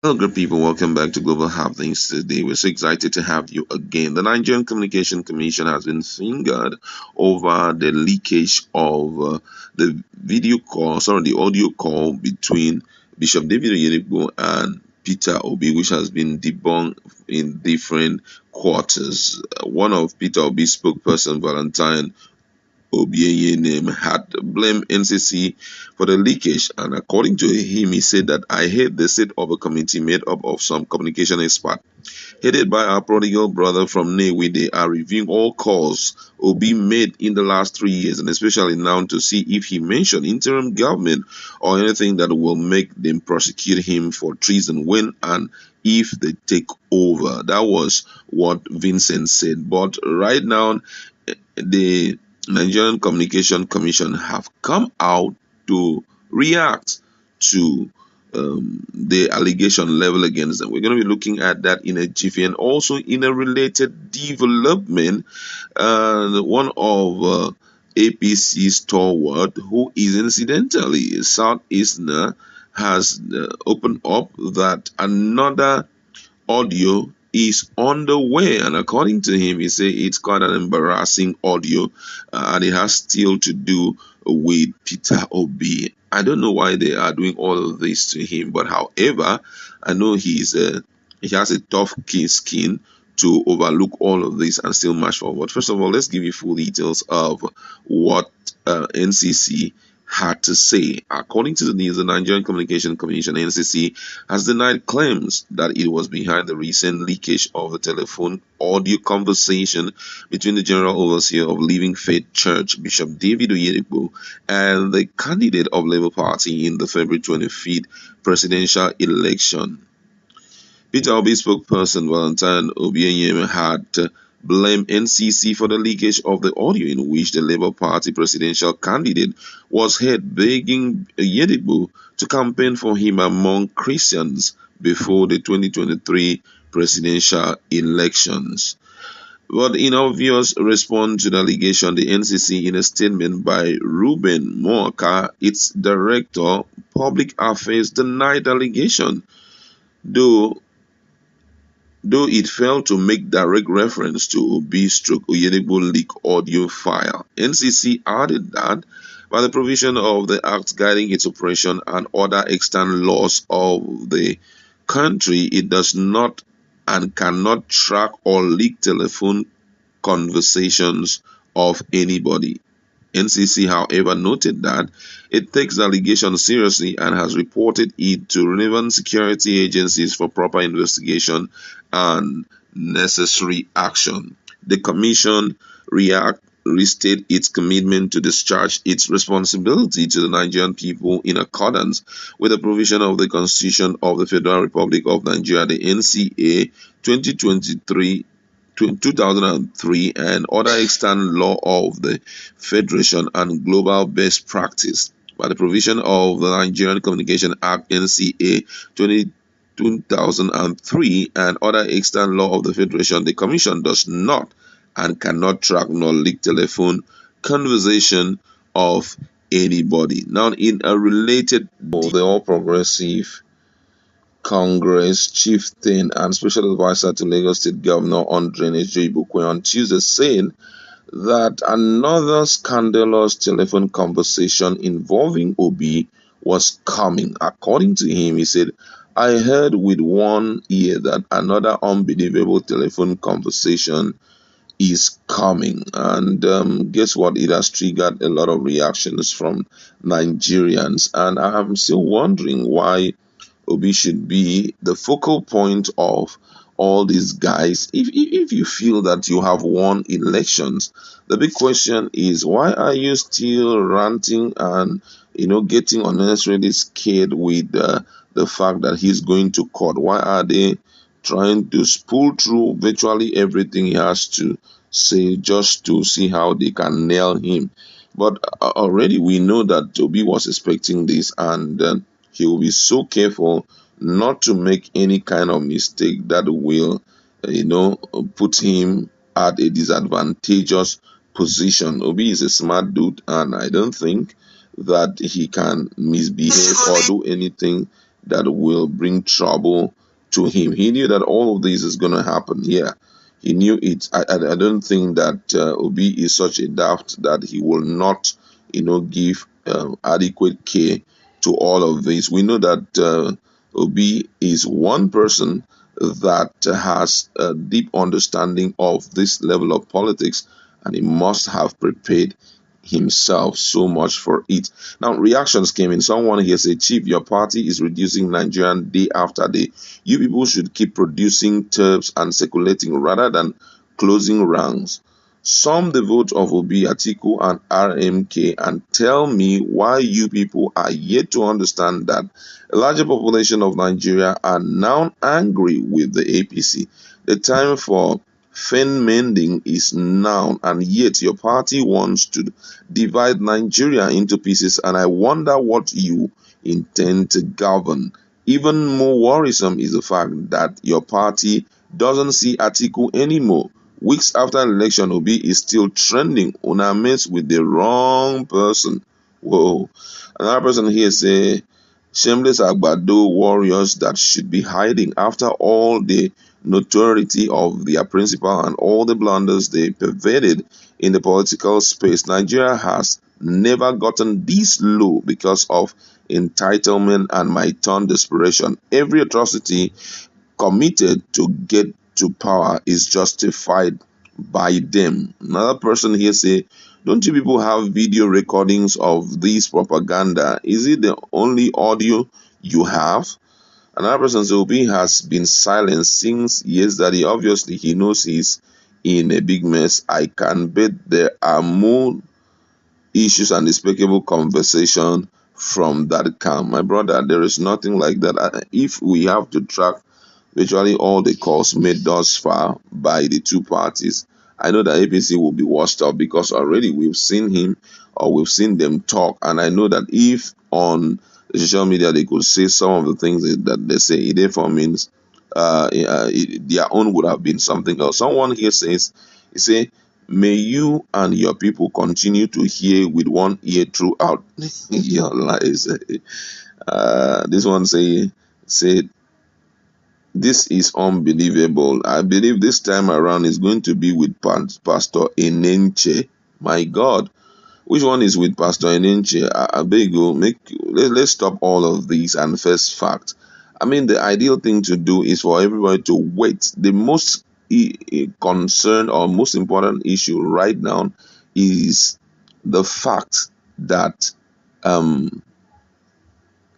Hello, good people. Welcome back to Global Happenings today. We're so excited to have you again. The Nigerian Communication Commission has been fingered over the leakage of the audio call between Bishop David Oyedepo and Peter Obi, which has been debunked in different quarters. One of Peter Obi's spokesperson, Valentine Obieyene, had blamed NCC for the leakage, and according to him, he said that I head the set of a committee made up of some communication experts, headed by our prodigal brother from Newe. They are reviewing all calls Obi made in the last 3 years, and especially now to see if he mentioned interim government or anything that will make them prosecute him for treason when and if they take over. That was what Vincent said. But right now, the Nigerian Communication Commission have come out to react to the allegation level against them. We're going to be looking at that in a jiffy, and also in a related development, one of APC Stalwart, who is incidentally a Southeasterner, has opened up that another audio is on the way, and according to him, he say it's quite an embarrassing audio, and it has still to do with Peter Obi. I don't know why they are doing all of this to him, but however, I know he has a tough skin to overlook all of this and still march forward. First of all, let's give you full details of what NCC had to say. According to the news, the Nigerian Communication Commission (NCC) has denied claims that it was behind the recent leakage of the telephone audio conversation between the General Overseer of Living Faith Church, Bishop David Oyedepo, and the candidate of Labour Party in the February 25th presidential election. Peter Obi's spokesperson Valentine Obieyeme had blamed NCC for the leakage of the audio in which the Labour Party presidential candidate was heard begging Oyedepo to campaign for him among Christians before the 2023 presidential elections. But in obvious response to the allegation, the NCC, in a statement by Ruben Moaka, its director, public affairs, denied the allegation, though it failed to make direct reference to Obi/Oyedepo leak audio file. NCC added that by the provision of the Act guiding its operation and other extant laws of the country, it does not and cannot track or leak telephone conversations of anybody. NCC, however, noted that it takes the allegation seriously and has reported it to relevant security agencies for proper investigation and necessary action. The Commission restate its commitment to discharge its responsibility to the Nigerian people in accordance with the provision of the Constitution of the Federal Republic of Nigeria, the NCA 2003, and other extant law of the Federation and global best practice. By the provision of the Nigerian Communication Act (NCA) 2003 and other extant law of the Federation, the Commission does not and cannot track nor leak telephone conversation of anybody. Now, in a related, the All Progressive Congress chieftain and special advisor to Lagos State Governor on Drainage Joe Ibukwe on Tuesday saying that another scandalous telephone conversation involving Obi was coming. According to him, he said, I heard with one ear that another unbelievable telephone conversation is coming. And guess what? It has triggered a lot of reactions from Nigerians. And I'm still wondering why Obi should be the focal point of all these guys. If you feel that you have won elections, the big question is, why are you still ranting and getting unnecessarily scared with the fact that he's going to court? Why are they trying to spool through virtually everything he has to say just to see how they can nail him? But already we know that Obi was expecting this, and he will be so careful not to make any kind of mistake that will, put him at a disadvantageous position. Obi is a smart dude, and I don't think that he can misbehave or do anything that will bring trouble to him. He knew that all of this is going to happen. Yeah, he knew it. I don't think that Obi is such a daft that he will not, give adequate care to all of this. We know that Obi is one person that has a deep understanding of this level of politics, and he must have prepared himself so much for it. Now, reactions came in. Someone here said, Chief, your party is reducing Nigerian day after day. You people should keep producing turbs and circulating rather than closing ranks. Some the vote of Obi, Atiku, and RMK, and tell me why you people are yet to understand that a larger population of Nigeria are now angry with the APC. The time for fen mending is now, and yet your party wants to divide Nigeria into pieces, and I wonder what you intend to govern. Even more worrisome is the fact that your party doesn't see Atiku anymore. Weeks after the election, Obi is still trending on a mess with the wrong person. Whoa. Another person here say, shameless Agbado warriors that should be hiding after all the notoriety of their principal and all the blunders they pervaded in the political space. Nigeria has never gotten this low because of entitlement and my turn desperation. Every atrocity committed to get to power is justified by them. Another person here say, don't you people have video recordings of this propaganda? Is it the only audio you have? Another person says, Obi has been silent since yesterday. Obviously, he knows he's in a big mess. I can bet there are more issues and despicable conversation from that camp. My brother, there is nothing like that. If we have to track virtually all the calls made thus far by the two parties, I know that APC will be washed up because already we've seen him or we've seen them talk. And I know that if on the social media they could say some of the things that they say, it therefore means their own would have been something else. Someone here says, he say, may you and your people continue to hear with one ear throughout your lives. This one said, this is unbelievable. I believe this time around is going to be with Pastor Enenche. My God, which one is with Pastor Enenche? I beg you, let's stop all of these and first fact. I mean, the ideal thing to do is for everybody to wait. The most concern or most important issue right now is the fact that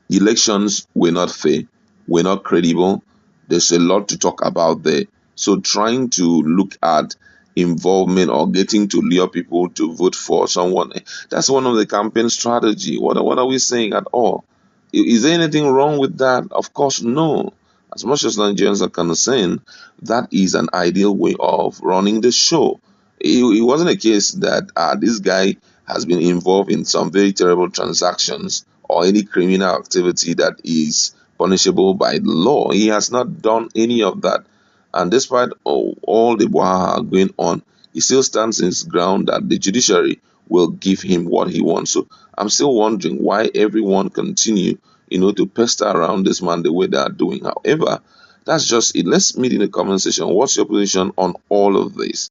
elections were not fair, were not credible. There's a lot to talk about there. So trying to look at involvement or getting to lure people to vote for someone, that's one of the campaign strategy. What are we saying at all? Is there anything wrong with that? Of course, no. As much as Nigerians are concerned, that is an ideal way of running the show. It wasn't a case that this guy has been involved in some very terrible transactions or any criminal activity that is punishable by the law. He has not done any of that. And despite all the wahala going on, he still stands his ground that the judiciary will give him what he wants. So I'm still wondering why everyone continue, to pester around this man the way they are doing. However, that's just it. Let's meet in the comment section. What's your position on all of this?